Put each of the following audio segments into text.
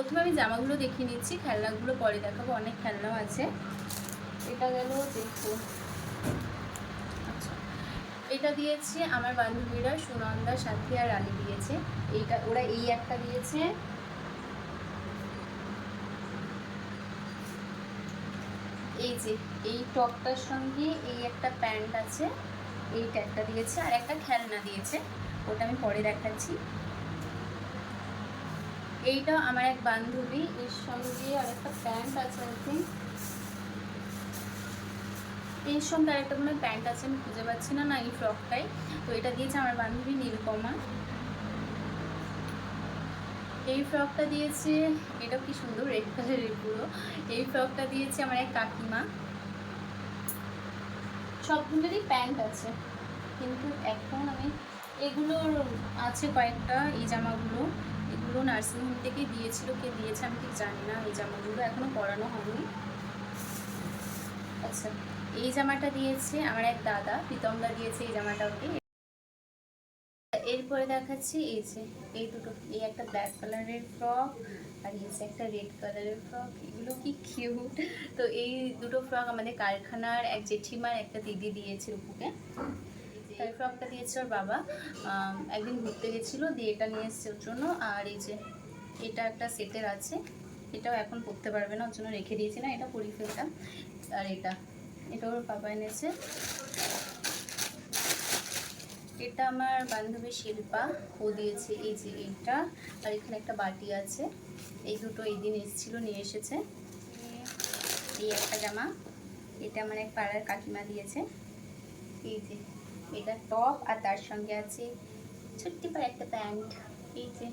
প্রথমে আমি জামাগুলো দেখিয়ে নিচ্ছি, খেলনাগুলো পরে দেখাবো, অনেক খেলনাও আছে। এটা গেল দেখো, আচ্ছা এটা দিয়েছে আমার বান্ধবীরা, সুনন্দা, সাথী আর রানী দিয়েছে। এইটা ওরা এই একটা দিয়েছে, এই যে এই টপটার সঙ্গে এই একটা প্যান্ট আছে, এইটা একটা দিয়েছে, আর একটা খেলনা দিয়েছে, ওটা আমি পরে দেখাচ্ছি। এইটা আমার এক বান্ধবী, এর সঙ্গে আর একটা প্যান্ট আছে, আই থিঙ্ক এর সঙ্গে আরেকটা কোনো প্যান্ট আছে, আমি খুঁজে পাচ্ছি না, না এই ফ্রকটাই। তো এটা দিয়েছে আমার বান্ধবী নীলকমা। এই ফ্রকটা দিয়েছে, এটাও কি সুন্দর, রেড কালারের পুরো। এই ফ্রকটা দিয়েছে আমার এক কাকিমা। সবগুলোরই প্যান্ট আছে, কিন্তু এখন আমি এগুলোর আছে কয়েকটা, এই জামাগুলো এগুলো নার্সিংহোম থেকে দিয়েছিল, কে দিয়েছে আমি ঠিক জানি না, এই জামাগুলো এখনো পরানো হয়নি। আচ্ছা এই জামাটা দিয়েছে আমার এক দাদা, প্রীতমদা দিয়েছে এই জামাটা ওকে। এরপরে দেখাচ্ছি এই যে এই দুটো, এই একটা ব্ল্যাক কালারের ফ্রক আর এই যে একটা রেড কালারের ফ্রক, এগুলো কি কিউট। তো এই দুটো ফ্রক আমাদের কারখানার এক জেঠিমার একটা দিদি দিয়েছে রূপুকে। এই ফ্রকটা দিয়েছে ওর বাবা, একদিন ঘুরতে গেছিলো, দিয়ে এটা নিয়ে এসছে ওর জন্য। আর এই যে এটা একটা সেটের আছে, এটাও এখন পরতে পারবে না, ওর জন্য রেখে দিয়েছি, না এটা পরি ফেলতাম। আর এটা ওর বাবা এনেছে। এটা আমার বান্ধবী শিল্পা, ও দিয়েছে এই যে এইটা, আর এখানে একটা বাটি আছে। এই দুটো এই দিন এসেছিলো, নিয়ে এসেছে। এই একটা জামা, এটা আমার এক পাড়ার কাকিমা দিয়েছে। এই যে এটা টপ, আর তার সঙ্গে আছে ছোট্টি পাড়া একটা প্যান্ট। এই যে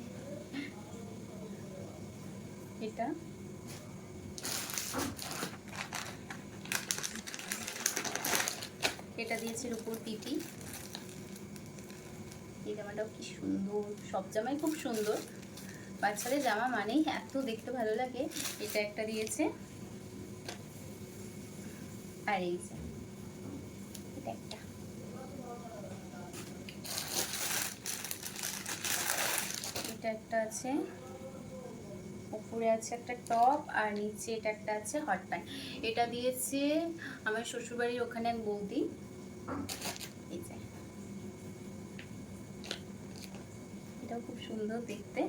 এটা এটা দিয়েছে রূপোর দিদি। এই জামাটাও কি সুন্দর, সব জামাই খুব সুন্দর, বাচ্চাদের জামা মানেই এত দেখতে ভালো লাগে। এটা একটা দিয়েছে, আর এই যে এটা একটা, এটা একটা আছে, উপরে আছে একটা টপ, আর নিচে এটা একটা আছে হট প্যান্ট। এটা দিয়েছে আমার শ্বশুরবাড়ির ওখানে এক বৌদি। এই যে এটাও খুব সুন্দর দেখতে।